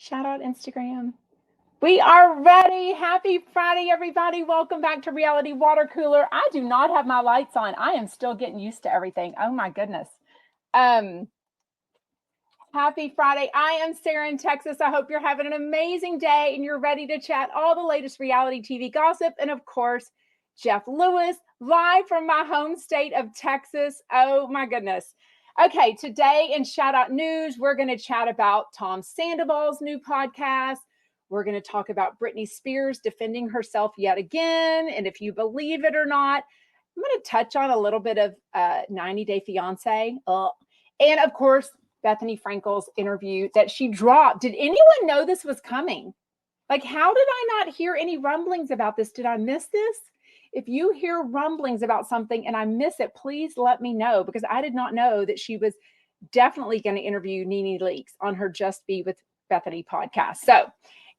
Shout out Instagram. We are ready. Happy Friday, everybody. Welcome back to Reality Water Cooler. I do not have my lights on. I am still getting used to everything. Oh my goodness. Happy Friday. I am Sarah in Texas. I hope you're having an amazing day and you're ready to chat all the latest reality TV gossip. And of course, Jeff Lewis, live from my home state of Texas. Oh my goodness. Okay, today in Shout Out News, we're going to chat about Tom Sandoval's new podcast. We're going to talk about Britney Spears defending herself yet again. And if you believe it or not, I'm going to touch on a little bit of 90 Day Fiance. And of course, Bethenny Frankel's interview that she dropped. Did anyone know this was coming? Like, how did I not hear any rumblings about this? Did I miss this? If you hear rumblings about something and I miss it, please let me know, because I did not know that she was definitely going to interview Nene Leakes on her Just Be with Bethenny podcast. So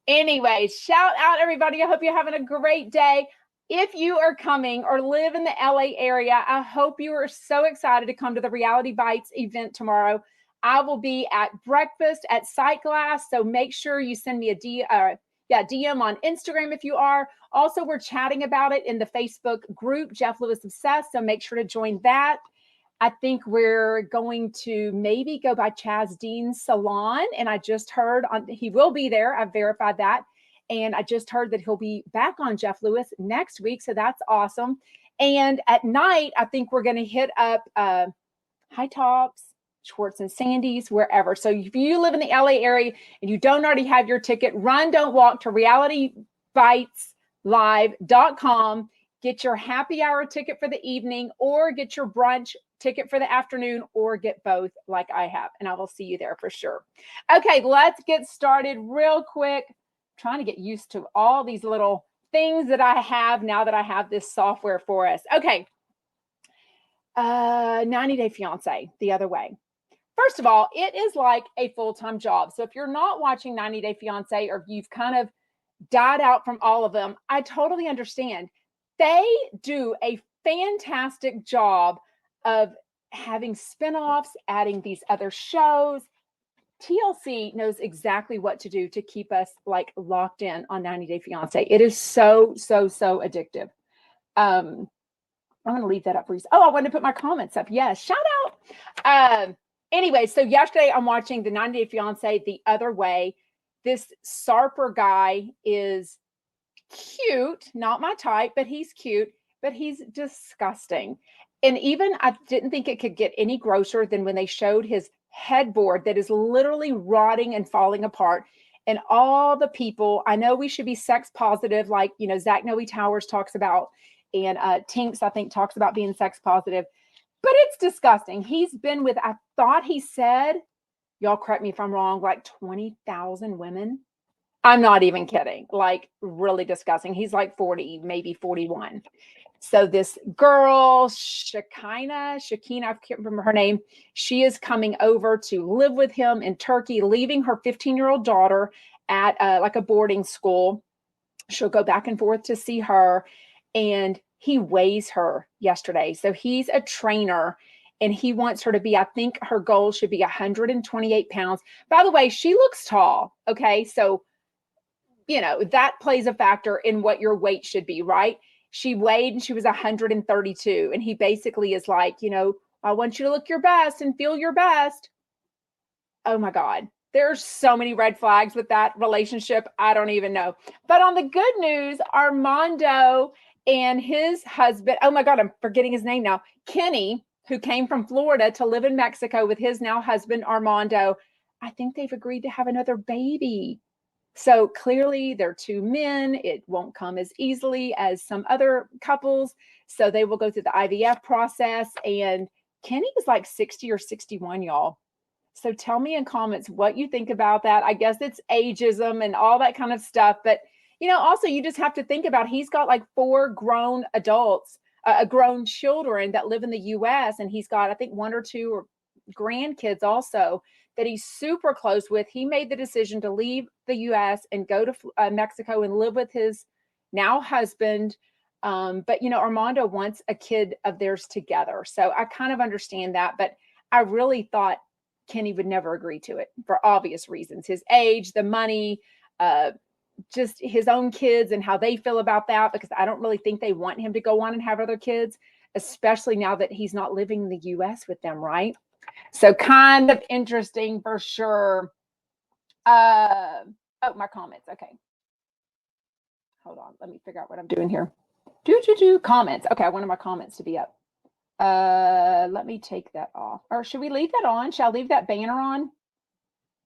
anyway, shout out everybody. I hope you're having a great day. If you are coming or live in the LA area, I hope you are so excited to come to the Reality Bites event tomorrow. I will be at breakfast at Sightglass, so make sure you send me a DM on Instagram if you are. Also, we're chatting about it in the Facebook group, Jeff Lewis Obsessed, so make sure to join that. I think we're going to maybe go by Chaz Dean's salon, and I just heard he will be there. I've verified that, and I just heard that he'll be back on Jeff Lewis next week, so that's awesome. And at night, I think we're going to hit up High Tops, Schwartz and Sandy's, wherever. So if you live in the LA area and you don't already have your ticket, run, don't walk to realitybiteslive.com. Get your happy hour ticket for the evening, or get your brunch ticket for the afternoon, or get both like I have. And I will see you there for sure. Okay, let's get started real quick. I'm trying to get used to all these little things that I have now that I have this software for us. Okay. 90 Day Fiance, the other way. First of all, it is like a full-time job. So if you're not watching 90 Day Fiance, or you've kind of died out from all of them, I totally understand. They do a fantastic job of having spinoffs, adding these other shows. TLC knows exactly what to do to keep us like locked in on 90 Day Fiance. It is so addictive. I'm going to leave that up for you. Oh, I wanted to put my comments up. Yes, shout out. Anyway, so yesterday I'm watching the 90 Day Fiance the other way. This Sarper guy is cute, not my type, but he's cute, but he's disgusting. And even I didn't think it could get any grosser than when they showed his headboard that is literally rotting and falling apart. And all the people, I know we should be sex positive, like, Zach Noe Towers talks about, and Tinks, I think, talks about being sex positive. But it's disgusting. He's been with, I thought he said, y'all correct me if I'm wrong, like 20,000 women. I'm not even kidding. Like, really disgusting. He's like 40, maybe 41. So this girl, Shakina, I can't remember her name. She is coming over to live with him in Turkey, leaving her 15-year-old daughter at like a boarding school. She'll go back and forth to see her. And he weighs her yesterday. So he's a trainer and he wants her to be, I think her goal should be 128 pounds. By the way, she looks tall. Okay. So, that plays a factor in what your weight should be, right? She weighed and she was 132. And he basically is like, I want you to look your best and feel your best. Oh my God. There's so many red flags with that relationship. I don't even know. But on the good news, Armando and his husband, oh my God, I'm forgetting his name now, Kenny, who came from Florida to live in Mexico with his now husband, Armando, I think they've agreed to have another baby. So clearly they're two men. It won't come as easily as some other couples. So they will go through the IVF process. And Kenny is like 60 or 61, y'all. So tell me in comments what you think about that. I guess it's ageism and all that kind of stuff. But also you just have to think about, he's got like 4 grown adults, grown children that live in the US. And he's got, I think, 1 or 2 grandkids also that he's super close with. He made the decision to leave the US and go to Mexico and live with his now husband. But Armando wants a kid of theirs together. So I kind of understand that. But I really thought Kenny would never agree to it for obvious reasons. His age, the money, just his own kids and how they feel about that, because I don't really think they want him to go on and have other kids, especially now that he's not living in the US with them, right? So kind of interesting for sure. Oh, my comments. Okay. Hold on. Let me figure out what I'm doing here. Comments. Okay, I wanted my comments to be up. Let me take that off. Or should we leave that on? Shall I leave that banner on?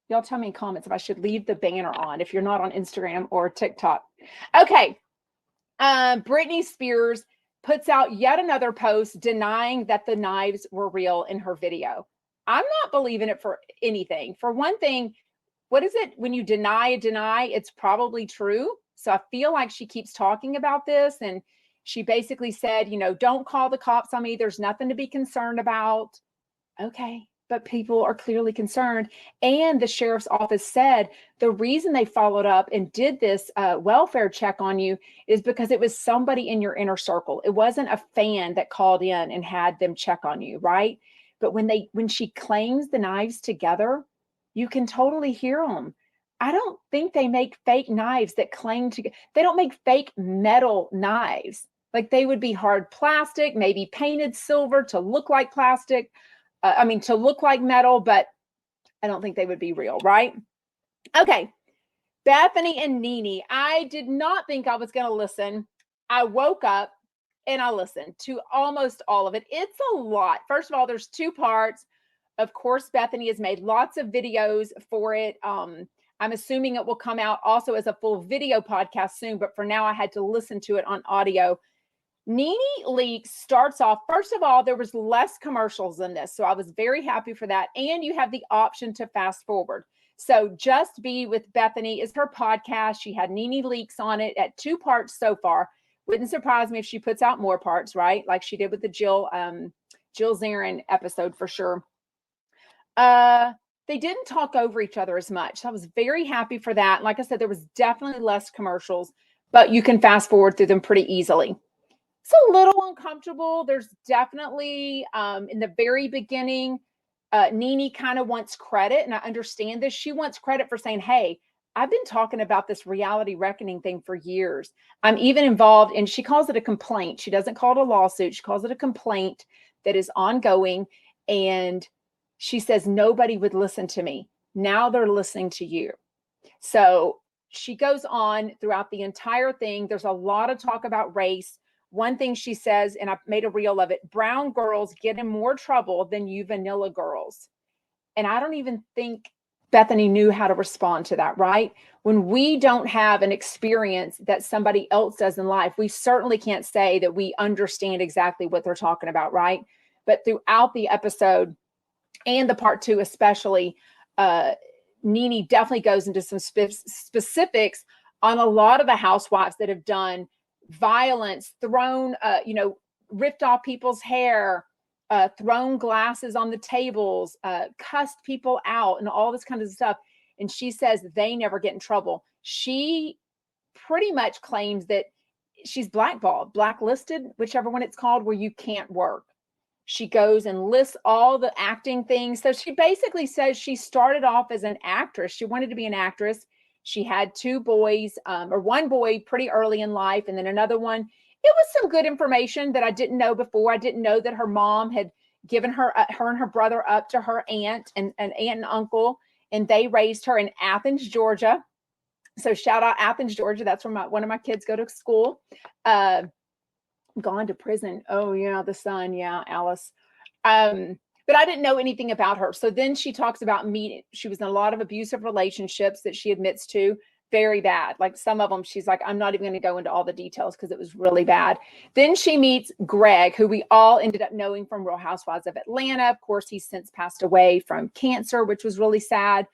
Y'all tell me in comments if I should leave the banner on if you're not on Instagram or TikTok. Okay. Britney Spears puts out yet another post denying that the knives were real in her video. I'm not believing it for anything. For one thing, what is it when you deny, it's probably true. So I feel like she keeps talking about this, and she basically said, don't call the cops on me. There's nothing to be concerned about. Okay, but people are clearly concerned. And the sheriff's office said the reason they followed up and did this welfare check on you is because it was somebody in your inner circle. It wasn't a fan that called in and had them check on you, right? But when she claims the knives together, you can totally hear them. I don't think they make fake knives that clang together. They don't make fake metal knives. Like they would be hard plastic, maybe painted silver to look like plastic. To look like metal, but I don't think they would be real, right? Okay. Bethenny and Nene. I did not think I was going to listen. I woke up and I listened to almost all of it. It's a lot. First of all, there's 2 parts. Of course, Bethenny has made lots of videos for it. I'm assuming it will come out also as a full video podcast soon, but for now I had to listen to it on audio. Nene Leakes starts off, first of all, there was less commercials in this. So I was very happy for that. And you have the option to fast forward. So Just Be with Bethenny is her podcast. She had Nene Leakes on it at 2 parts so far. Wouldn't surprise me if she puts out more parts, right? Like she did with the Jill Zarin episode for sure. They didn't talk over each other as much. So I was very happy for that. Like I said, there was definitely less commercials, but you can fast forward through them pretty easily. It's a little uncomfortable. There's definitely, in the very beginning, Nene kind of wants credit, and I understand this. She wants credit for saying, hey, I've been talking about this reality reckoning thing for years. I'm even involved, and she calls it a complaint. She doesn't call it a lawsuit. She calls it a complaint that is ongoing, and she says, nobody would listen to me. Now they're listening to you. So she goes on throughout the entire thing. There's a lot of talk about race. One thing she says, and I made a reel of it, brown girls get in more trouble than you vanilla girls. And I don't even think Bethenny knew how to respond to that, right? When we don't have an experience that somebody else does in life, we certainly can't say that we understand exactly what they're talking about, right? But throughout the episode and the part 2 especially, Nene definitely goes into some specifics on a lot of the housewives that have done violence, thrown, ripped off people's hair, thrown glasses on the tables, cussed people out, and all this kind of stuff. And she says they never get in trouble. She pretty much claims that she's blackballed, blacklisted, whichever one it's called, where you can't work. She goes and lists all the acting things. So she basically says she started off as an actress. She wanted to be an actress. She had 2 boys, or 1 boy pretty early in life, and then another one. It was some good information that I didn't know before. I didn't know that her mom had given her and her brother up to her aunt and uncle, and they raised her in Athens, Georgia. So shout out Athens, Georgia. That's where one of my kids go to school. Gone to prison. Oh yeah, the son. Yeah, Alice. But I didn't know anything about her. So then she talks about meeting. She was in a lot of abusive relationships that she admits to. Very bad. Like some of them, she's like, I'm not even going to go into all the details because it was really bad. Then she meets Greg, who we all ended up knowing from Real Housewives of Atlanta. Of course, he's since passed away from cancer, which was really sad.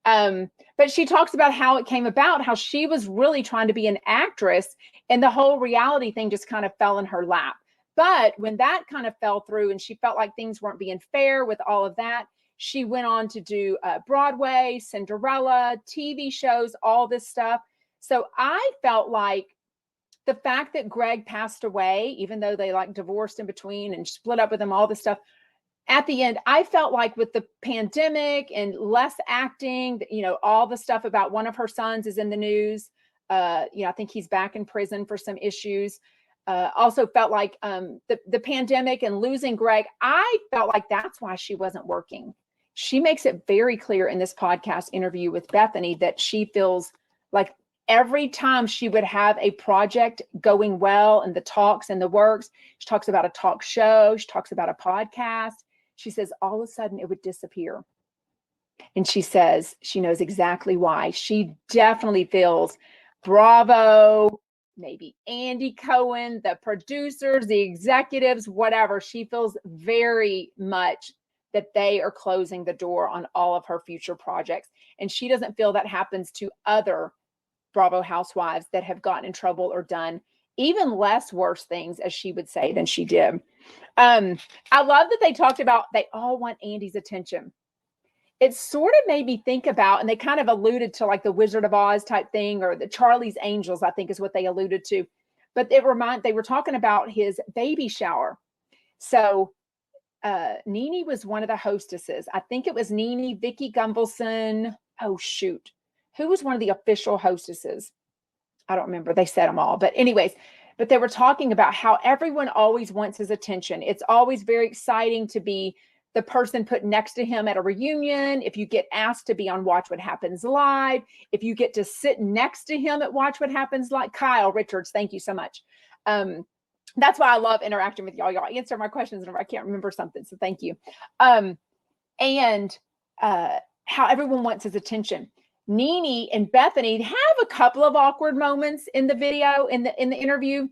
But she talks about how it came about, how she was really trying to be an actress, and the whole reality thing just kind of fell in her lap. But when that kind of fell through and she felt like things weren't being fair with all of that, she went on to do Broadway, Cinderella, TV shows, all this stuff. So I felt like the fact that Greg passed away, even though they like divorced in between and split up with him, all this stuff, at the end, I felt like with the pandemic and less acting, all the stuff about one of her sons is in the news. I think he's back in prison for some issues. Also felt like the pandemic and losing Greg, I felt like that's why she wasn't working. She makes it very clear in this podcast interview with Bethenny that she feels like every time she would have a project going well and the talks and the works, she talks about a talk show, she talks about a podcast. She says all of a sudden it would disappear. And she says she knows exactly why. She definitely feels Bravo, maybe Andy Cohen, the producers, the executives, whatever. She feels very much that they are closing the door on all of her future projects. And she doesn't feel that happens to other Bravo housewives that have gotten in trouble or done even less worse things, as she would say, than she did. I love that they talked about they all want Andy's attention. It sort of made me think about, and they kind of alluded to like the Wizard of Oz type thing, or the Charlie's Angels, I think is what they alluded to. But they were talking about his baby shower. So Nene was one of the hostesses. I think it was Nene, Vicky Gunvalson. Oh, shoot. Who was one of the official hostesses? I don't remember. They said them all. But anyways, but they were talking about how everyone always wants his attention. It's always very exciting to be the person put next to him at a reunion. If you get asked to be on Watch What Happens Live, if you get to sit next to him at Watch What Happens Live. Kyle Richards, thank you so much. That's why I love interacting with y'all. Y'all answer my questions whenever I can't remember something. So thank you. And how everyone wants his attention. Nene and Bethenny have a couple of awkward moments in the video, in the interview.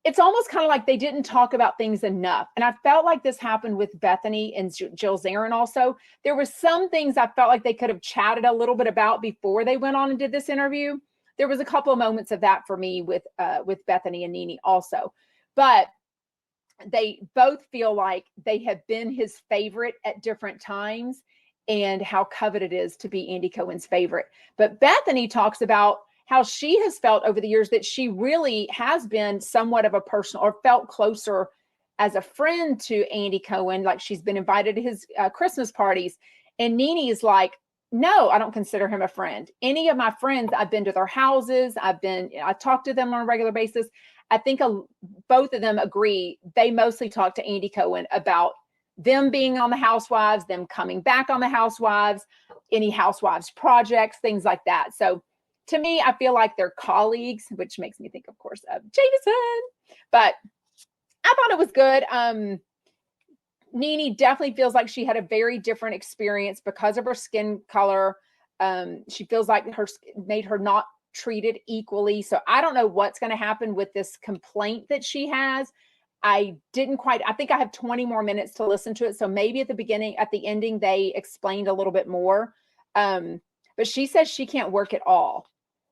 It's almost kind of like they didn't talk about things enough. And I felt like this happened with Bethenny and Jill Zarin also. There were some things I felt like they could have chatted a little bit about before they went on and did this interview. There was a couple of moments of that for me with Bethenny and Nene also. But they both feel like they have been his favorite at different times, and how coveted it is to be Andy Cohen's favorite. But Bethenny talks about how she has felt over the years that she really has been somewhat of a personal, or felt closer as a friend to Andy Cohen. Like she's been invited to his Christmas parties. And Nene is like, no, I don't consider him a friend. Any of my friends, I've been to their houses. I talk to them on a regular basis. I think both of them agree. They mostly talk to Andy Cohen about them being on the Housewives, them coming back on the Housewives, any Housewives projects, things like that. So to me, I feel like they're colleagues, which makes me think, of course, of Jameson. But I thought it was good. Nene definitely feels like she had a very different experience because of her skin color. She feels like made her not treated equally. So I don't know what's going to happen with this complaint that she has. I think I have 20 more minutes to listen to it. So maybe at the ending, they explained a little bit more. But she says she can't work at all.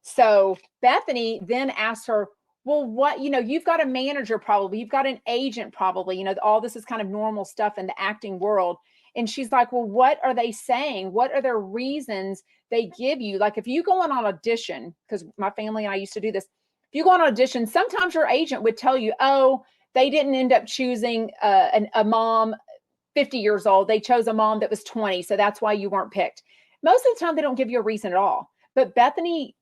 So Bethenny then asked her, well, what, you've got a manager probably, you've got an agent probably, all this is kind of normal stuff in the acting world. And she's like, well, what are they saying? What are their reasons they give you? Like if you go on audition, because my family and I used to do this, if you go on audition, sometimes your agent would tell you, oh, they didn't end up choosing a mom 50 years old. They chose a mom that was 20. So that's why you weren't picked. Most of the time, they don't give you a reason at all. But Bethenny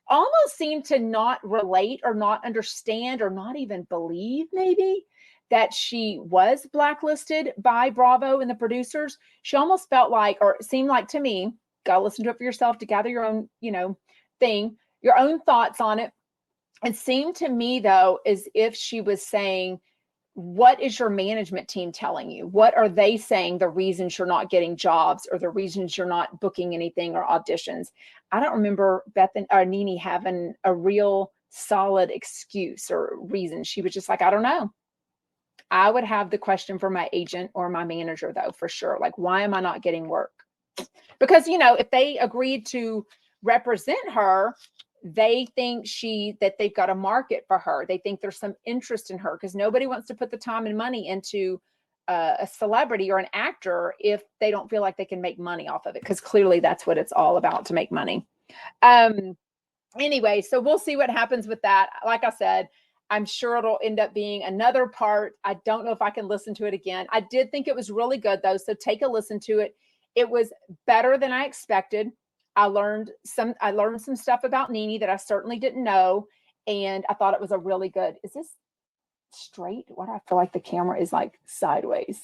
almost seemed to not relate or not understand or not even believe maybe that she was blacklisted by Bravo and the producers. She almost felt like, or it seemed like to me, go listen to it for yourself to gather your own, thing, your own thoughts on it. It seemed to me, though, as if she was saying, what is your management team telling you? What are they saying the reasons you're not getting jobs or the reasons you're not booking anything or auditions? I don't remember Nene having a real solid excuse or reason. She was just like, I don't know. I would have the question for my agent or my manager, though, for sure. Like, why am I not getting work? Because, if they agreed to represent her, they think that they've got a market for her. They think there's some interest in her because nobody wants to put the time and money into a celebrity or an actor if they don't feel like they can make money off of it, because clearly that's what it's all about, to make money. Anyway, so we'll see what happens with that. Like I said, I'm sure it'll end up being another part. I don't know if I can listen to it again. I did think it was really good though. So take a listen to it. It was better than I expected. I learned some stuff about Nene that I certainly didn't know. And I thought it was a really good. Is this straight? Why do I feel like the camera is like sideways?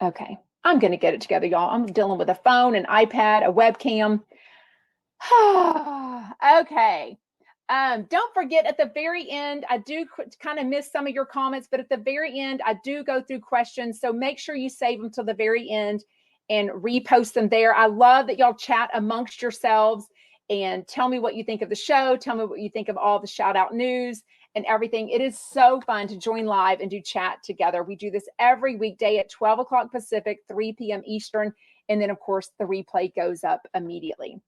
Okay. I'm going to get it together, y'all. I'm dealing with a phone, an iPad, a webcam. Okay. Don't forget at the very end, I do kind of miss some of your comments, but at the very end, I do go through questions. So make sure you save them till the very end and repost them there. I love that y'all chat amongst yourselves and tell me what you think of the show. Tell me what you think of all the shout out news and everything. It is so fun to join live and do chat together. We do this every weekday at 12 o'clock Pacific, 3 p.m. Eastern. And then, of course, the replay goes up immediately.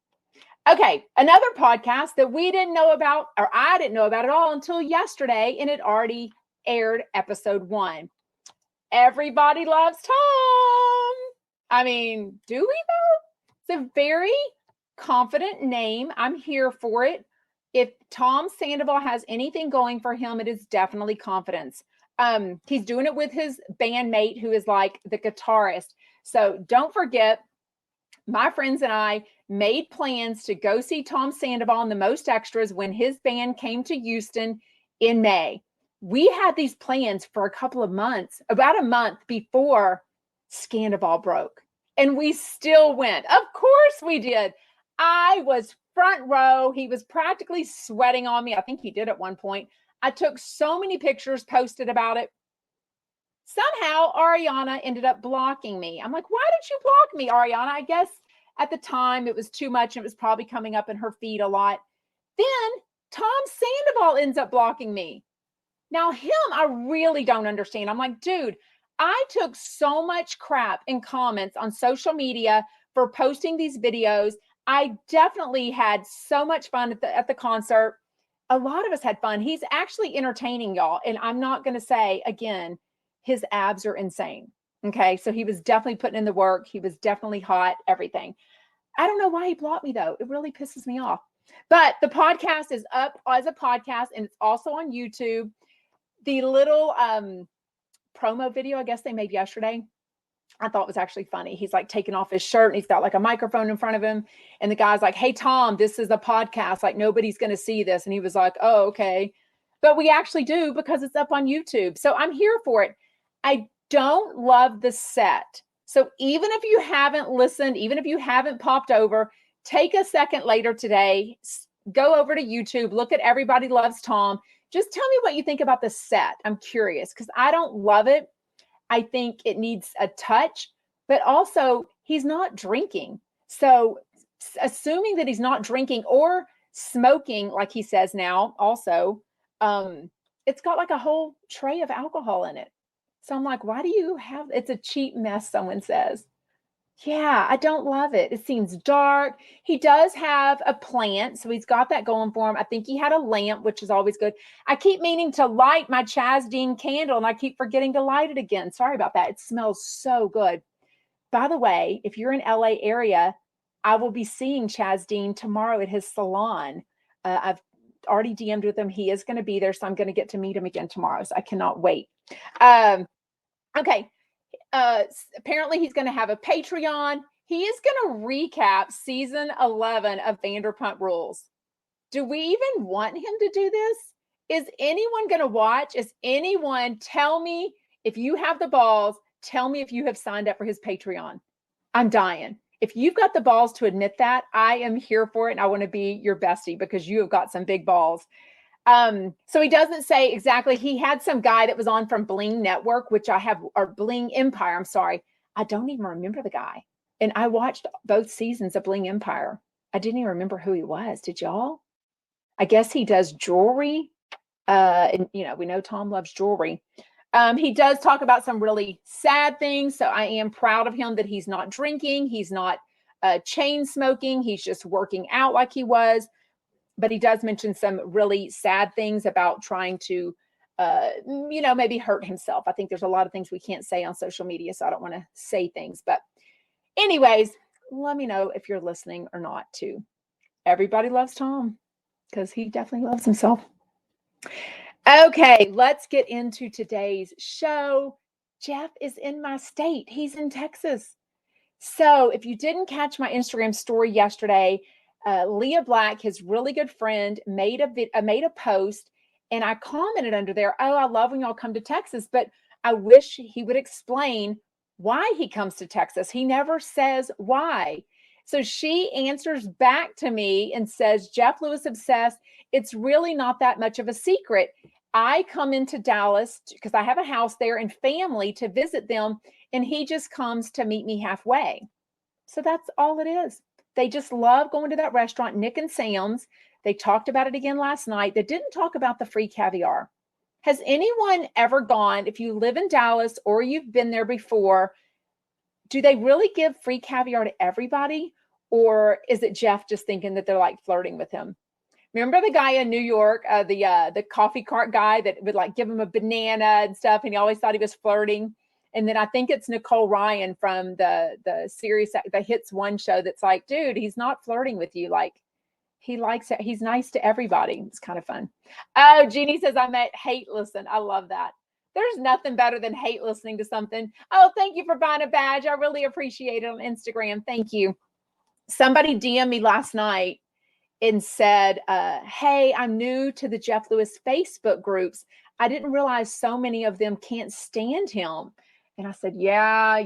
Okay, another podcast that we didn't know about, or I didn't know about at all until yesterday, and it already aired episode 1. Everybody Loves Tom. I mean, do we though? It's a very confident name. I'm here for it. If Tom Sandoval has anything going for him, it is definitely confidence. He's doing it with his bandmate, who is like the guitarist. So don't forget, my friends and I made plans to go see Tom Sandoval and the Most Extras when his band came to Houston in May. We had these plans for a couple of months, about a month before Sandoval broke. And we still went. Of course we did. I was front row. He was practically sweating on me. I think he did at one point. I took so many pictures, posted about it. Somehow Ariana ended up blocking me. I'm like, why did you block me, Ariana? I guess at the time it was too much. And it was probably coming up in her feed a lot. Then Tom Sandoval ends up blocking me. Now him, I really don't understand. I'm like, dude, I took so much crap in comments on social media for posting these videos. I definitely had so much fun at the concert. A lot of us had fun. He's actually entertaining, y'all. And I'm not going to say again, his abs are insane. Okay. So he was definitely putting in the work. He was definitely hot, everything. I don't know why he blocked me though. It really pisses me off. But the podcast is up as a podcast and it's also on YouTube. The little promo video, I guess they made yesterday, I thought was actually funny. He's like taking off his shirt and he's got like a microphone in front of him. And the guy's like, hey, Tom, this is a podcast. Like nobody's going to see this. And he was like, oh, okay. But we actually do because it's up on YouTube. So I'm here for it. I don't love the set. So even if you haven't listened, even if you haven't popped over, take a second later today, go over to YouTube, look at Everybody Loves Tom. Just tell me what you think about the set. I'm curious because I don't love it. I think it needs a touch, but also he's not drinking. So assuming that he's not drinking or smoking, like he says now, also, it's got like a whole tray of alcohol in it. So I'm like, why do you have, it's a cheap mess, someone says. Yeah, I don't love it. It seems dark. He does have a plant, so he's got that going for him. I think he had a lamp, which is always good. I keep meaning to light my Chaz Dean candle, and I keep forgetting to light it again. Sorry about that. It smells so good. By the way, if you're in LA area, I will be seeing Chaz Dean tomorrow at his salon. I've already DM'd with him. He is going to be there, so I'm going to get to meet him again tomorrow. So I cannot wait. Okay. Apparently he's going to have a Patreon. He is going to recap season 11 of Vanderpump Rules. Do we even want him to do this? Is anyone going to watch? Is anyone, tell me if you have the balls, tell me if you have signed up for his Patreon. I'm dying. If you've got the balls to admit that, I am here for it. And I want to be your bestie because you have got some big balls. So he doesn't say exactly. He had some guy that was on from Bling Network, which I have, or Bling Empire. I'm sorry. I don't even remember the guy. And I watched both seasons of Bling Empire. I didn't even remember who he was. Did y'all? I guess he does jewelry. And you know, we know Tom loves jewelry. He does talk about some really sad things. So I am proud of him that he's not drinking. He's not chain smoking. He's just working out like he was. But he does mention some really sad things about trying to, maybe hurt himself. I think there's a lot of things we can't say on social media, so I don't want to say things. But anyways, let me know if you're listening or not too. Everybody loves Tom because he definitely loves himself. Okay, let's get into today's show. Jeff is in my state. He's in Texas. So if you didn't catch my Instagram story yesterday, Lea Black, his really good friend, made a post, and I commented under there, "Oh, I love when y'all come to Texas, but I wish he would explain why he comes to Texas. He never says why." So she answers back to me and says, "Jeff Lewis obsessed. It's really not that much of a secret. I come into Dallas because I have a house there and family to visit them, and he just comes to meet me halfway." So that's all it is. They just love going to that restaurant, Nick and Sam's. They talked about it again last night. They didn't talk about the free caviar. Has anyone ever gone, if you live in Dallas or you've been there before, do they really give free caviar to everybody? Or is it Jeff just thinking that they're like flirting with him? Remember the guy in New York, the coffee cart guy that would like give him a banana and stuff, and he always thought he was flirting. And then I think it's Nicole Ryan from the series, the Hits One show, that's like, dude, he's not flirting with you. Like, he likes it. He's nice to everybody. It's kind of fun. Oh, Jeannie says I met hate listen. I love that. There's nothing better than hate listening to something. Oh, thank you for buying a badge. I really appreciate it on Instagram. Thank you. Somebody DM'd me last night and said, hey, I'm new to the Jeff Lewis Facebook groups. I didn't realize so many of them can't stand him. And I said, yeah,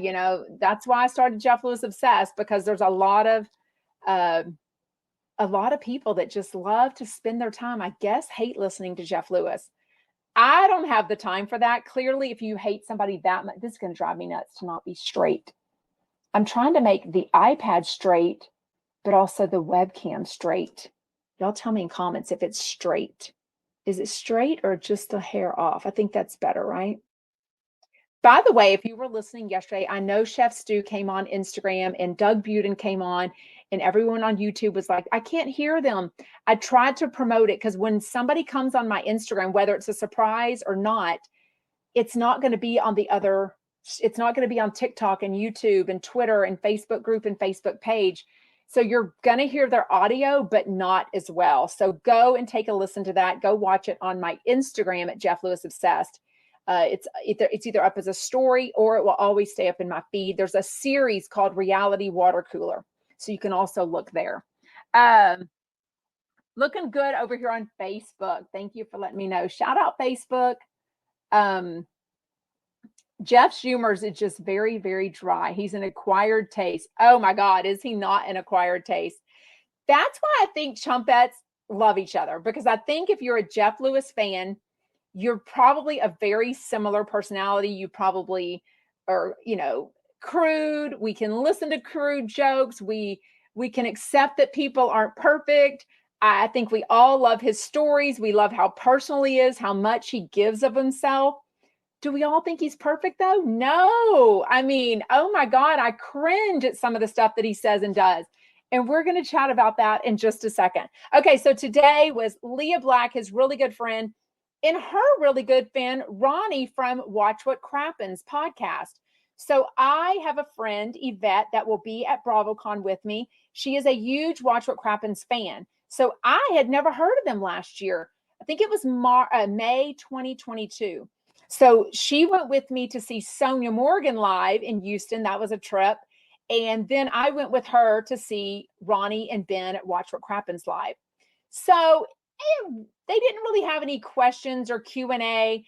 that's why I started Jeff Lewis Obsessed, because there's a lot of people that just love to spend their time, I guess, hate listening to Jeff Lewis. I don't have the time for that. Clearly, if you hate somebody that much, this is going to drive me nuts to not be straight. I'm trying to make the iPad straight, but also the webcam straight. Y'all tell me in comments if it's straight. Is it straight or just the hair off? I think that's better, right? By the way, if you were listening yesterday, I know Chef Stu came on Instagram and Doug Buden came on, and everyone on YouTube was like, I can't hear them. I tried to promote it because when somebody comes on my Instagram, whether it's a surprise or not, it's not going to be on it's not going to be on TikTok and YouTube and Twitter and Facebook group and Facebook page. So you're going to hear their audio, but not as well. So go and take a listen to that. Go watch it on my Instagram at Jeff Lewis Obsessed. It's either up as a story or it will always stay up in my feed. There's a series called Reality Water Cooler, so you can also look there. Looking good over here on Facebook. Thank you for letting me know. Shout out Facebook. Jeff Schumer's is just very, very dry. He's an acquired taste. Oh my God, is he not an acquired taste? That's why I think chumpettes love each other, because I think if you're a Jeff Lewis fan, you're probably a very similar personality. You probably are, crude. We can listen to crude jokes. We can accept that people aren't perfect. I think we all love his stories. We love how personal he is, how much he gives of himself. Do we all think he's perfect though? No. I mean, oh my God, I cringe at some of the stuff that he says and does. And we're going to chat about that in just a second. Okay, so today was Lea Black, his really good friend, and her really good friend, Ronnie from Watch What Crappens podcast. So I have a friend, Yvette, that will be at BravoCon with me. She is a huge Watch What Crappens fan. So I had never heard of them last year. I think it was May 2022. So she went with me to see Sonia Morgan live in Houston. That was a trip. And then I went with her to see Ronnie and Ben at Watch What Crappens live. So they didn't really have any questions or Q&A.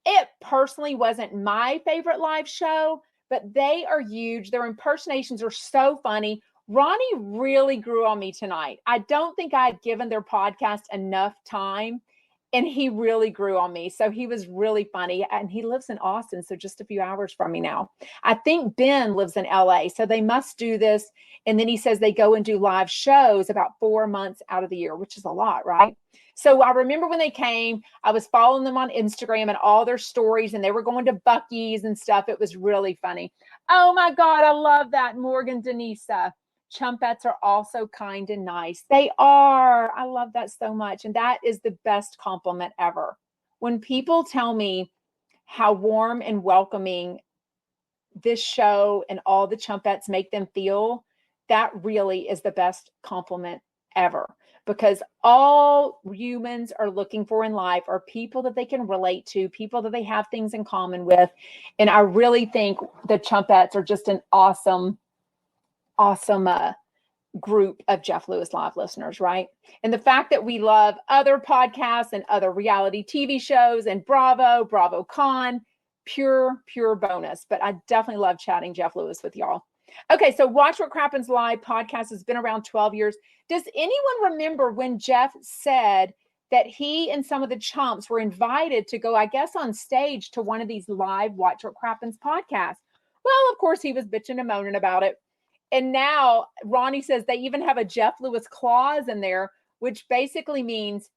It personally wasn't my favorite live show, but they are huge. Their impersonations are so funny. Ronnie really grew on me tonight. I don't think I had given their podcast enough time, and he really grew on me. So he was really funny. And he lives in Austin, so just a few hours from me now. I think Ben lives in LA, so they must do this. And then he says they go and do live shows about 4 months out of the year, which is a lot, right? So I remember when they came, I was following them on Instagram and all their stories, and they were going to Buc-ee's and stuff. It was really funny. Oh my God, I love that. Morgan Denisa. Chumpettes are also kind and nice. They are. I love that so much. And that is the best compliment ever. When people tell me how warm and welcoming this show and all the chumpettes make them feel, that really is the best compliment ever, because all humans are looking for in life are people that they can relate to, people that they have things in common with. And I really think the Chumpettes are just an awesome group of Jeff Lewis Live listeners, right? And the fact that we love other podcasts and other reality TV shows and BravoCon, pure bonus. But I definitely love chatting Jeff Lewis with y'all. Okay, so Watch What Crappens Live podcast has been around 12 years. Does anyone remember when Jeff said that he and some of the chumps were invited to go, I guess, on stage to one of these live Watch What Crappens podcasts? Well, of course, he was bitching and moaning about it. And now Ronnie says they even have a Jeff Lewis clause in there, which basically means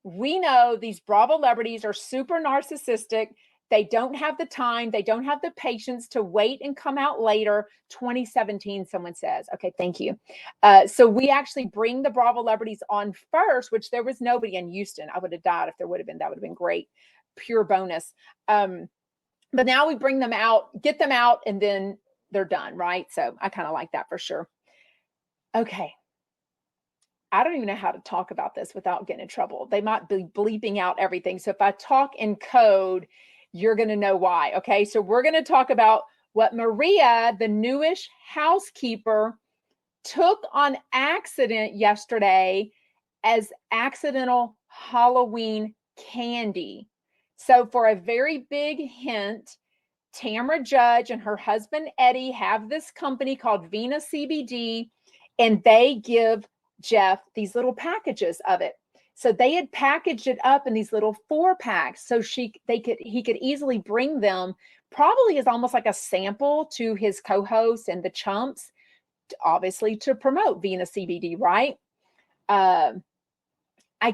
we know these Bravo celebrities are super narcissistic. They don't have the time. They don't have the patience to wait and come out later. 2017, someone says. Okay, thank you. So we actually bring the Bravo celebrities on first, which there was nobody in Houston. I would have died if there would have been. That would have been great. Pure bonus. But now we bring them out, get them out, and then they're done, right? So I kind of like that for sure. Okay. I don't even know how to talk about this without getting in trouble. They might be bleeping out everything. So if I talk in code, you're going to know why. Okay. So we're going to talk about what Maria, the newish housekeeper, took on accident yesterday as accidental Halloween candy. So for a very big hint, Tamra Judge and her husband Eddie have this company called Vena CBD, and they give Jeff these little packages of it. So they had packaged it up in these little 4-packs, so he could easily bring them, probably as almost like a sample to his co-hosts and the chumps, obviously to promote Vena CBD, right? I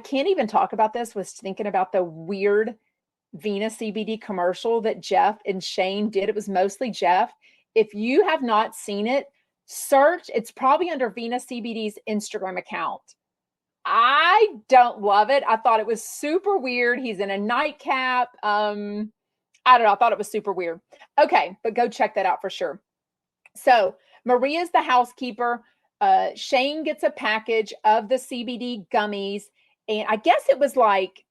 can't even talk about this. Was thinking about the weird Vena CBD commercial that Jeff and Shane did. It was mostly Jeff. If you have not seen it, search. It's probably under Vena CBD's Instagram account. I don't love it. I thought it was super weird. He's in a nightcap. I don't know. I thought it was super weird. Okay, but go check that out for sure. So Maria's the housekeeper. Shane gets a package of the CBD gummies. And I guess it was like,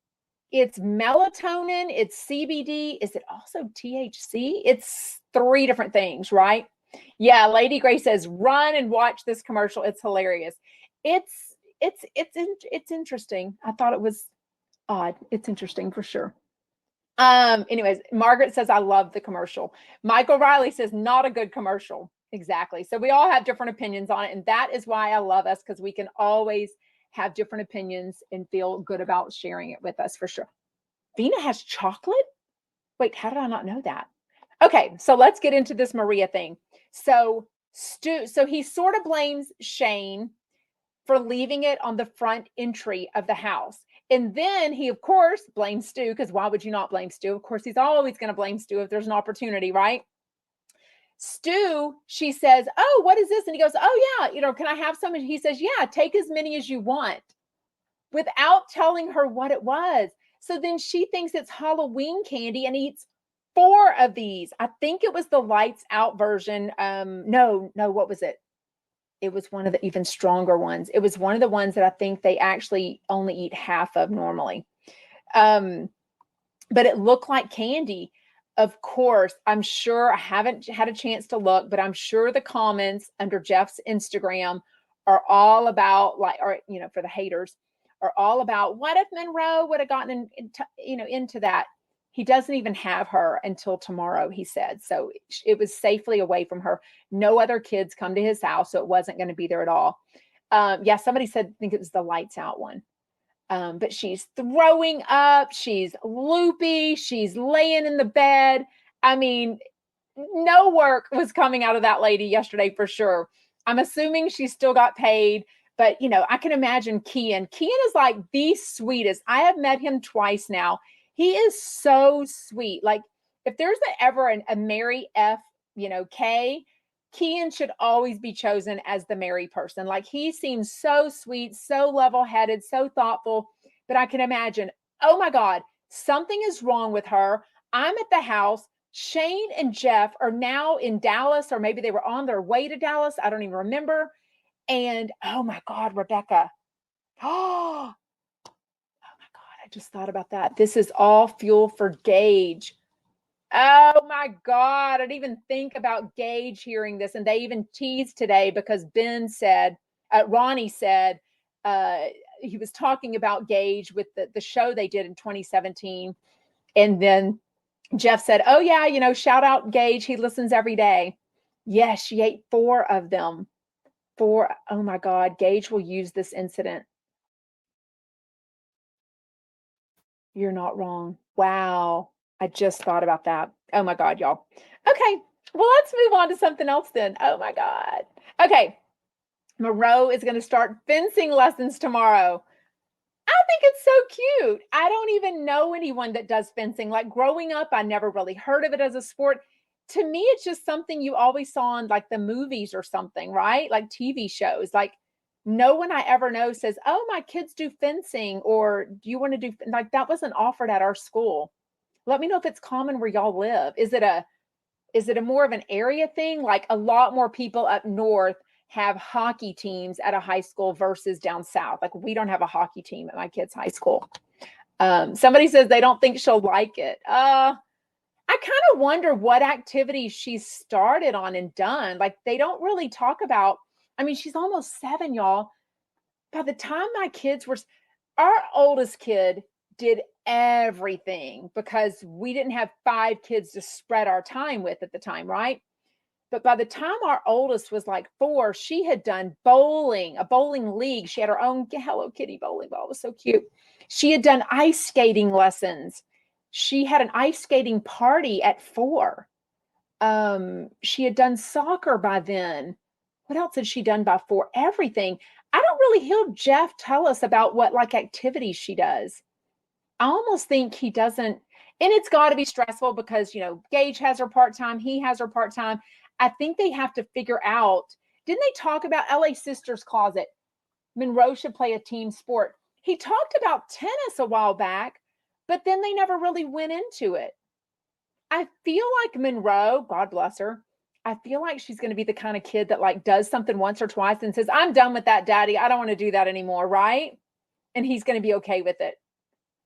it's melatonin, it's CBD. Is it also THC? It's 3 different things, right? Yeah, Lady Grace says, run and watch this commercial. It's hilarious. It's interesting. I thought it was odd. It's interesting for sure. Anyways, Margaret says, I love the commercial. Michael Riley says, not a good commercial. Exactly. So we all have different opinions on it. And that is why I love us, because we can always have different opinions and feel good about sharing it with us for sure. Vena has chocolate? Wait, how did I not know that? Okay, so let's get into this Maria thing. So he sort of blames Shane for leaving it on the front entry of the house. And then he, of course, blames Stu, because why would you not blame Stu? Of course, he's always going to blame Stu if there's an opportunity, right? Stu, she says, oh, what is this? And he goes, oh, yeah, can I have some? And he says, yeah, take as many as you want, without telling her what it was. So then she thinks it's Halloween candy and eats 4 of these. I think it was the lights out version. No, what was it? It was one of the even stronger ones. It was one of the ones that I think they actually only eat half of normally. But it looked like candy. Of course, I'm sure, I haven't had a chance to look, but I'm sure the comments under Jeff's Instagram are all about, like, or, for the haters, are all about, what if Monroe would have gotten into that? He doesn't even have her until tomorrow, he said. So it was safely away from her. No other kids come to his house, so it wasn't going to be there at all. Yeah, somebody said, I think it was the lights out one. But she's throwing up. She's loopy. She's laying in the bed. I mean, no work was coming out of that lady yesterday for sure. I'm assuming she still got paid. But, I can imagine Kian. Kian is like the sweetest. I have met him twice now. He is so sweet. Like, if there's ever a Mary F, K, Kian should always be chosen as the Mary person. Like, he seems so sweet, so level-headed, so thoughtful. But I can imagine, oh my God, something is wrong with her. I'm at the house. Shane and Jeff are now in Dallas, or maybe they were on their way to Dallas. I don't even remember. And oh my God, Rebecca, Oh my God, I just thought about that. This is all fuel for Gage. Oh my God, I didn't even think about Gage hearing this. And they even teased today because Ronnie said, he was talking about Gage with the show they did in 2017. And then Jeff said, oh yeah, shout out Gage. He listens every day. Yes, she ate 4 of them. 4. Oh my God, Gage will use this incident. You're not wrong. Wow. I just thought about that. Oh my God, y'all. Okay. Well, let's move on to something else then. Oh my God. Okay. Monroe is going to start fencing lessons tomorrow. I think it's so cute. I don't even know anyone that does fencing. Like growing up, I never really heard of it as a sport. To me, it's just something you always saw in like the movies or something, right? Like TV shows. Like no one I ever know says, oh, my kids do fencing, or do you want to do like that wasn't offered at our school. Let me know if it's common where y'all live. Is it a more of an area thing? Like a lot more people up north have hockey teams at a high school versus down south. Like we don't have a hockey team at my kids' high school. Somebody says they don't think she'll like it. I kind of wonder what activities she's started on and done. Like they don't really talk about, I mean, she's almost 7, y'all. By the time our oldest kid did everything because we didn't have 5 kids to spread our time with at the time, right? But by the time our oldest was like 4, she had done bowling, a bowling league. She had her own Hello Kitty bowling ball. It was so cute. She had done ice skating lessons. She had an ice skating party at 4. She had done soccer by then. What else had she done by 4? Everything. I don't really hear Jeff tell us about what like activities she does. I almost think he doesn't, and it's got to be stressful because, Gage has her part-time, he has her part-time. I think they have to figure out, didn't they talk about LA Sisters Closet? Monroe should play a team sport. He talked about tennis a while back, but then they never really went into it. I feel like Monroe, God bless her, I feel like she's going to be the kind of kid that like does something once or twice and says, I'm done with that, daddy. I don't want to do that anymore, right? And he's going to be okay with it.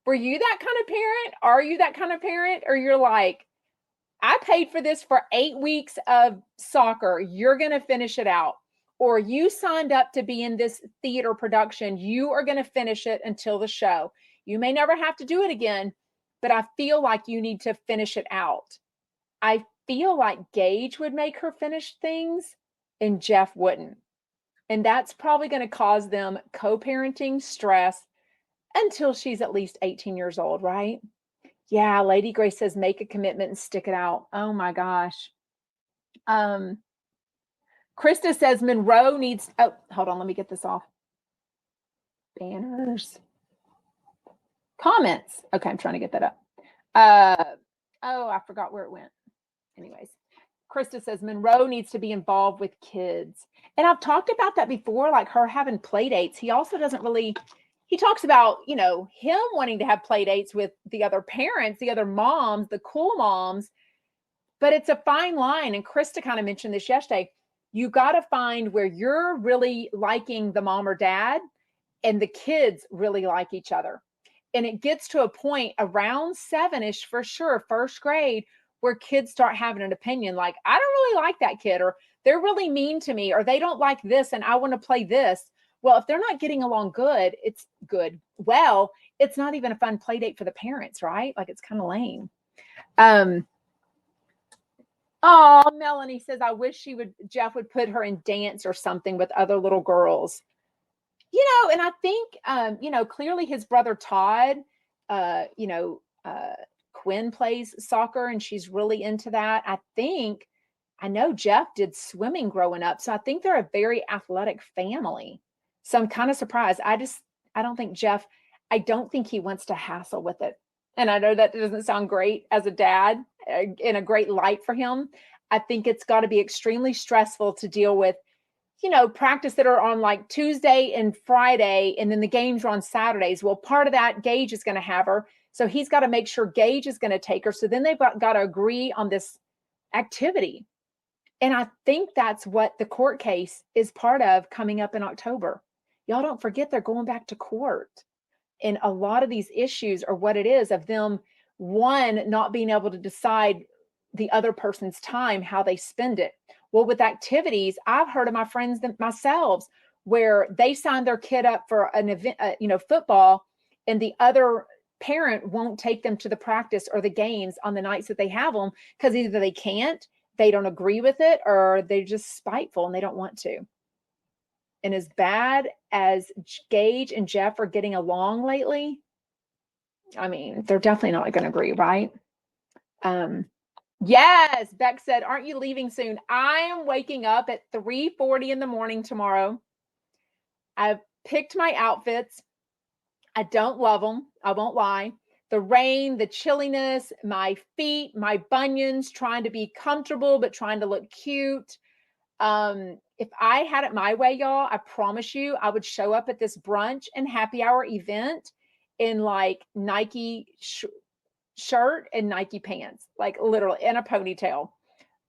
Were you that kind of parent? Are you that kind of parent? Or you're like, I paid for this for 8 weeks of soccer. You're going to finish it out. Or you signed up to be in this theater production. You are going to finish it until the show. You may never have to do it again, but I feel like you need to finish it out. I feel like Gage would make her finish things and Jeff wouldn't. And that's probably going to cause them co-parenting stress until she's at least 18 years old, right? Yeah, Lady Grace says make a commitment and stick it out. Oh my gosh. Krista says Monroe needs, oh, hold on, let me get this off. Banners. Comments. Okay, I'm trying to get that up. Oh, I forgot where it went. Anyways, Krista says Monroe needs to be involved with kids. And I've talked about that before, like her having play dates. He also doesn't really, he talks about, him wanting to have play dates with the other parents, the other moms, the cool moms, but it's a fine line. And Krista kind of mentioned this yesterday. You got to find where you're really liking the mom or dad and the kids really like each other. And it gets to a point around 7-ish for sure, first grade, where kids start having an opinion like, I don't really like that kid, or they're really mean to me, or they don't like this and I want to play this. Well, if they're not getting along good, it's good. Well, it's not even a fun play date for the parents, right? Like it's kind of lame. Oh, Melanie says, I wish Jeff would put her in dance or something with other little girls. And I think, clearly his brother Todd, Quinn plays soccer and she's really into that. I know Jeff did swimming growing up. So I think they're a very athletic family. So I'm kind of surprised. I don't think he wants to hassle with it. And I know that doesn't sound great as a dad in a great light for him. I think it's got to be extremely stressful to deal with, practice that are on like Tuesday and Friday, and then the games are on Saturdays. Well, part of that, Gage is going to have her. So he's got to make sure Gage is going to take her. So then they've got to agree on this activity. And I think that's what the court case is part of coming up in October. y'all don't forget they're going back to court. And a lot of these issues are what it is of them, one, not being able to decide the other person's time, how they spend it. Well, with activities, I've heard of my friends themselves where they sign their kid up for an event, football, and the other parent won't take them to the practice or the games on the nights that they have them because either they can't, they don't agree with it, or they're just spiteful and they don't want to. And as bad as Gage and Jeff are getting along lately, I mean, they're definitely not going to agree, right? Yes, Beck said, aren't you leaving soon? I am waking up at 3:40 in the morning tomorrow. I've picked my outfits. I don't love them. I won't lie. The rain, the chilliness, my feet, my bunions, trying to be comfortable, but trying to look cute. If I had it my way, y'all, I promise you, I would show up at this brunch and happy hour event in like Nike shirt and Nike pants, like literally in a ponytail,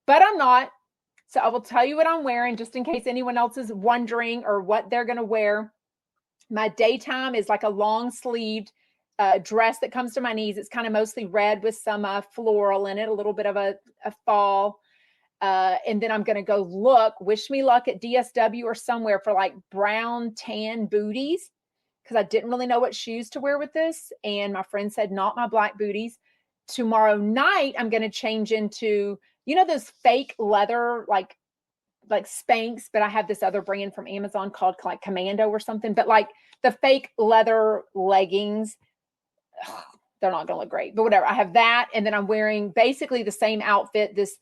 but I'm not. So I will tell you what I'm wearing just in case anyone else is wondering or what they're going to wear. My daytime is like a long sleeved dress that comes to my knees. It's kind of mostly red with some floral in it, a little bit of a fall. And then I'm going to go wish me luck at DSW or somewhere for like brown tan booties, because I didn't really know what shoes to wear with this. And my friend said, not my black booties. Tomorrow night, I'm going to change into, those fake leather, like Spanx, but I have this other brand from Amazon called like Commando or something, but like the fake leather leggings, they're not going to look great, but whatever. I have that. And then I'm wearing basically the same outfit, this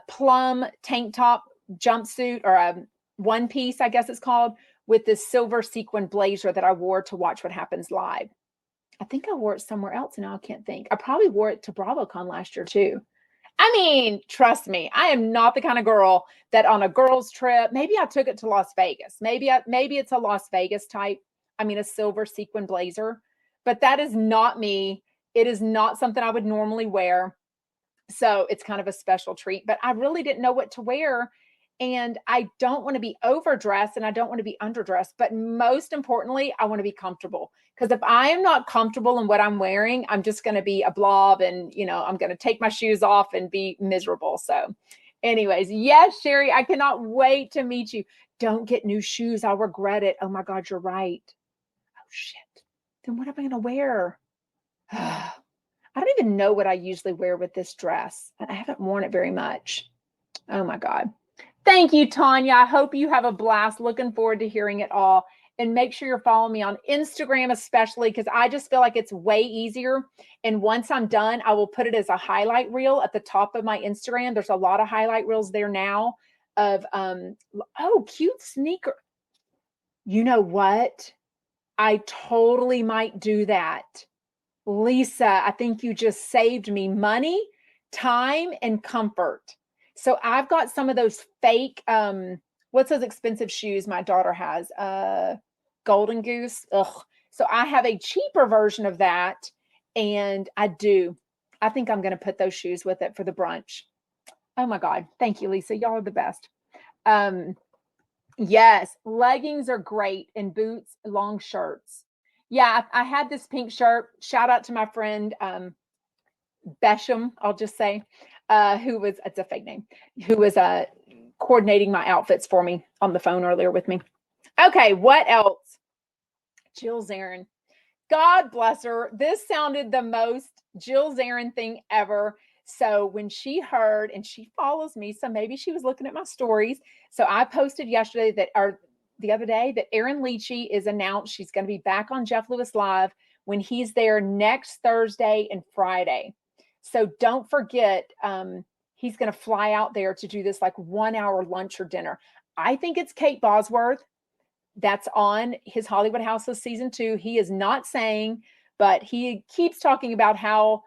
plum tank top jumpsuit, or a one piece, I guess it's called, with this silver sequin blazer that I wore to Watch What Happens live. I think I wore it somewhere else and now I can't think. I probably wore it to BravoCon last year too. I mean, trust me, I am not the kind of girl that on a girls trip, maybe I took it to Las Vegas. Maybe it's a Las Vegas type. I mean, a silver sequin blazer, but that is not me. It is not something I would normally wear. So it's kind of a special treat, but I really didn't know what to wear. And I don't want to be overdressed and I don't want to be underdressed. But most importantly, I want to be comfortable. Because if I am not comfortable in what I'm wearing, I'm just going to be a blob and, I'm going to take my shoes off and be miserable. So anyways, yes, Sherry, I cannot wait to meet you. Don't get new shoes. I'll regret it. Oh my God, you're right. Oh shit. Then what am I going to wear? I don't even know what I usually wear with this dress. I haven't worn it very much. Oh my God. Thank you, Tanya. I hope you have a blast. Looking forward to hearing it all. And make sure you're following me on Instagram, especially because I just feel like it's way easier. And once I'm done, I will put it as a highlight reel at the top of my Instagram. There's a lot of highlight reels there now of, cute sneaker. You know what? I totally might do that. Lisa, I think you just saved me money, time, and comfort. So I've got some of those fake, what's those expensive shoes my daughter has? Golden Goose. Ugh. So I have a cheaper version of that. And I think I'm going to put those shoes with it for the brunch. Oh my God. Thank you, Lisa. Y'all are the best. Yes. Leggings are great, and boots, long shirts. Yeah. I had this pink shirt. Shout out to my friend, Besham, I'll just say, it's a fake name, who was coordinating my outfits for me on the phone earlier with me. Okay, what else? Jill Zarin. God bless her. This sounded the most Jill Zarin thing ever. So when she heard, and she follows me, so maybe she was looking at my stories. So I posted yesterday the other day that Erin Leakes is announced she's going to be back on Jeff Lewis Live when he's there next Thursday and Friday. So don't forget, he's going to fly out there to do this like 1 hour lunch or dinner. I think it's Kate Bosworth that's on his Hollywood Houses season 2. He is not saying, but he keeps talking about how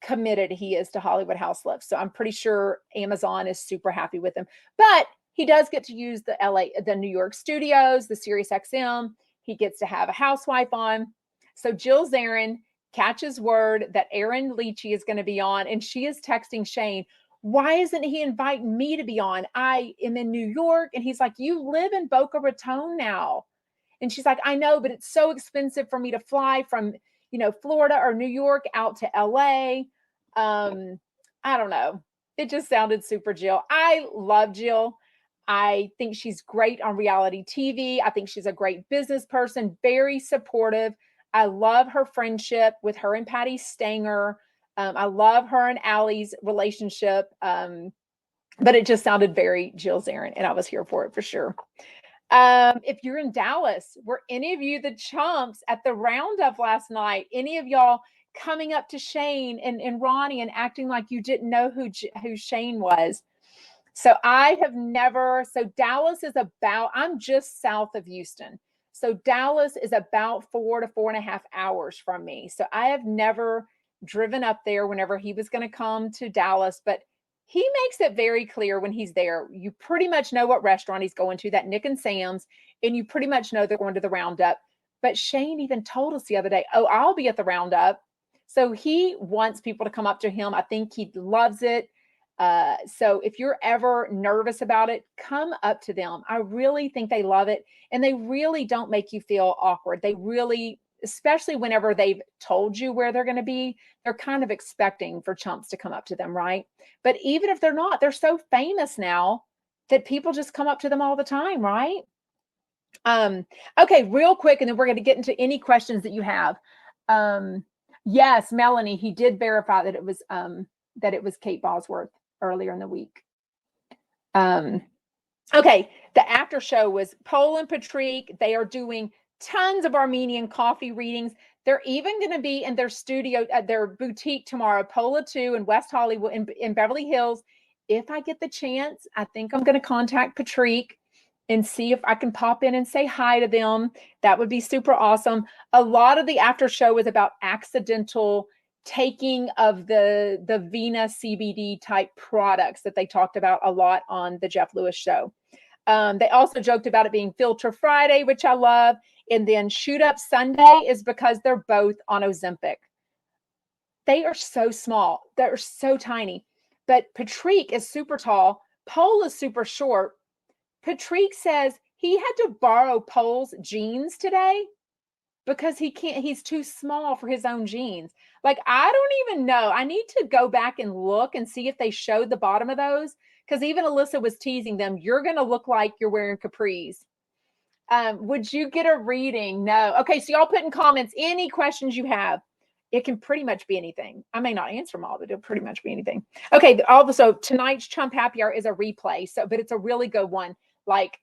committed he is to Hollywood House Live. So I'm pretty sure Amazon is super happy with him. But he does get to use the New York studios, the Sirius XM. He gets to have a housewife on. So Jill Zarin catches word that Erin Leakes is going to be on, and she is texting Shane, why isn't he inviting me to be on? I am in New York. And he's like, you live in Boca Raton now. And she's like, I know, but it's so expensive for me to fly from, Florida or New York out to LA. I don't know. It just sounded super Jill. I love Jill. I think she's great on reality TV. I think she's a great business person, very supportive. I love her friendship with her and Patty Stanger. I love her and Allie's relationship. But it just sounded very Jill Zarin, and I was here for it for sure. If you're in Dallas, were any of you the chumps at the roundup last night? Any of y'all coming up to Shane and Ronnie and acting like you didn't know who Shane was? So Dallas is I'm just south of Houston. So Dallas is about 4 to 4.5 hours from me. So I have never driven up there whenever he was going to come to Dallas, but he makes it very clear when he's there. You pretty much know what restaurant he's going to, that Nick and Sam's, and you pretty much know they're going to the roundup. But Shane even told us the other day, oh, I'll be at the roundup. So he wants people to come up to him. I think he loves it. So if you're ever nervous about it, come up to them. I really think they love it. And they really don't make you feel awkward. They really, especially whenever they've told you where they're going to be, they're kind of expecting for chumps to come up to them, right? But even if they're not, they're so famous now that people just come up to them all the time, right? Okay, real quick, and then we're going to get into any questions that you have. Yes, Melanie, he did verify that it was Kate Bosworth earlier in the week. Okay, the after show was Pol and Patrick. They are doing tons of Armenian coffee readings. They're even going to be in their studio at their boutique tomorrow, Pola 2 in West Hollywood in Beverly Hills. If I get the chance, I think I'm going to contact Patrick and see if I can pop in and say hi to them. That would be super awesome. A lot of the after show was about accidental taking of the Vena CBD type products that they talked about a lot on the Jeff Lewis show. They also joked about it being Filter Friday, which I love. And then Shoot Up Sunday is because they're both on Ozempic. They are so small. They're so tiny. But Patrick is super tall. Pol is super short. Patrick says he had to borrow Pol's jeans today because he's too small for his own jeans. Like, I don't even know. I need to go back and look and see if they showed the bottom of those. Because even Alyssa was teasing them. You're going to look like you're wearing capris. Would you get a reading? No. Okay, so y'all put in comments any questions you have. It can pretty much be anything. I may not answer them all, but it'll pretty much be anything. Okay, also tonight's Chump Happy Hour is a replay, but it's a really good one. Like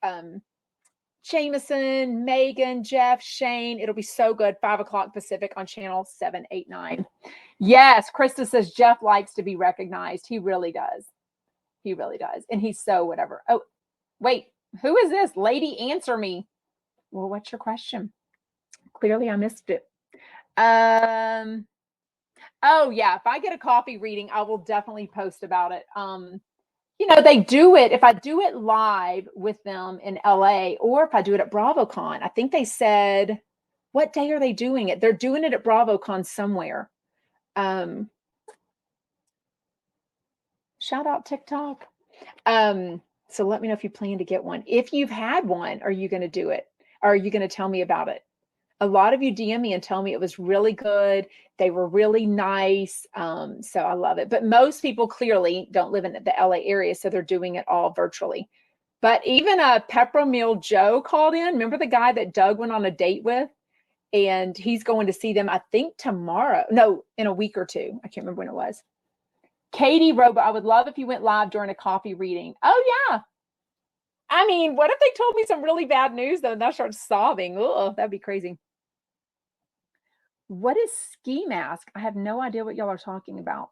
Jameson, Megan, Jeff, Shane. It'll be so good. 5 o'clock Pacific on channel 789. Yes, Krista says Jeff likes to be recognized. He really does. He really does. And he's so whatever. Oh, wait. Who is this? Lady, answer me. Well, what's your question? Clearly I missed it. Oh yeah, if I get a coffee reading, I will definitely post about it. They do it, if I do it live with them in LA, or if I do it at BravoCon. I think they said, what day are they doing it? They're doing it at BravoCon somewhere. Shout out TikTok. So let me know if you plan to get one. If you've had one, are you going to do it? Or are you going to tell me about it? A lot of you DM me and tell me it was really good. They were really nice. So I love it. But most people clearly don't live in the LA area, so they're doing it all virtually. But even Peppermill Joe called in. Remember the guy that Doug went on a date with? And he's going to see them, I think, tomorrow. No, in a week or two. I can't remember when it was. Katie Robo, I would love if you went live during a coffee reading. Oh, yeah. I mean, what if they told me some really bad news, though, and I start sobbing? Oh, that'd be crazy. What is ski mask? I have no idea what y'all are talking about.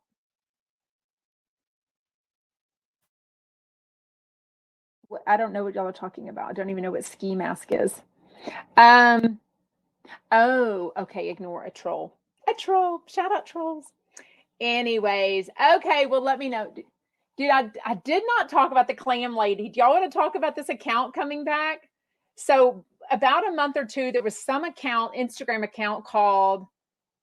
I don't know what y'all are talking about. I don't even know what ski mask is. Oh, okay. Ignore a troll. A troll. Shout out trolls. Anyways, okay. Well, let me know. Dude, I did not talk about the clam lady. Do y'all want to talk about this account coming back? So about a month or two, there was some Instagram account called,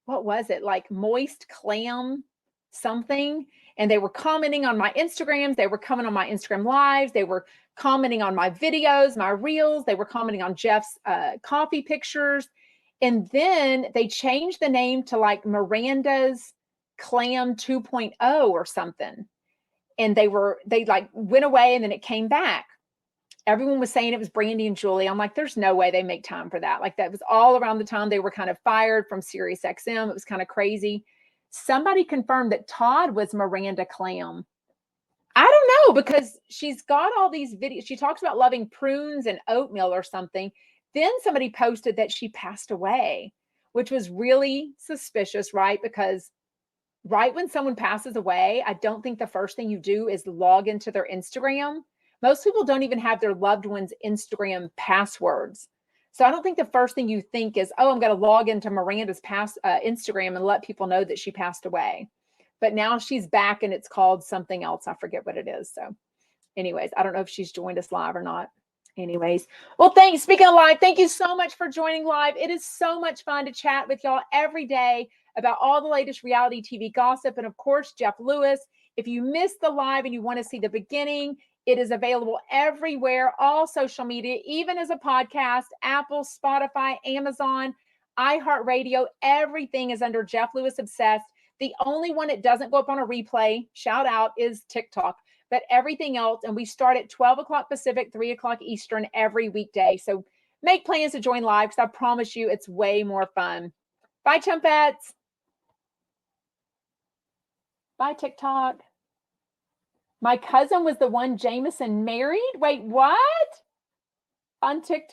what was it? Like Moist Clam something. And they were commenting on my Instagrams. They were coming on my Instagram lives. They were commenting on my videos, my reels. They were commenting on Jeff's coffee pictures. And then they changed the name to like Miranda's Clam 2.0 or something. And they like went away and then it came back. Everyone was saying it was Brandy and Julie. I'm like, there's no way they make time for that. Like that was all around the time they were kind of fired from Sirius XM. It was kind of crazy. Somebody confirmed that Todd was Miranda Clam. I don't know, because she's got all these videos. She talks about loving prunes and oatmeal or something. Then somebody posted that she passed away, which was really suspicious, right? Because right when someone passes away, I don't think the first thing you do is log into their Instagram. Most people don't even have their loved ones' Instagram passwords. So I don't think the first thing you think is, oh, I'm going to log into Miranda's Instagram and let people know that she passed away. But now she's back and it's called something else. I forget what it is. So anyways, I don't know if she's joined us live or not. Anyways, well, thanks. Speaking of live, thank you so much for joining live. It is so much fun to chat with y'all every day about all the latest reality TV gossip. And of course, Jeff Lewis. If you missed the live and you want to see the beginning, it is available everywhere, all social media, even as a podcast, Apple, Spotify, Amazon, iHeartRadio. Everything is under Jeff Lewis Obsessed. The only one that doesn't go up on a replay, shout out, is TikTok. But everything else, and we start at 12 o'clock Pacific, 3 o'clock Eastern every weekday. So make plans to join live because I promise you it's way more fun. Bye, Chumpettes. Bye, TikTok. My cousin was the one Jameson married? Wait, what? On TikTok?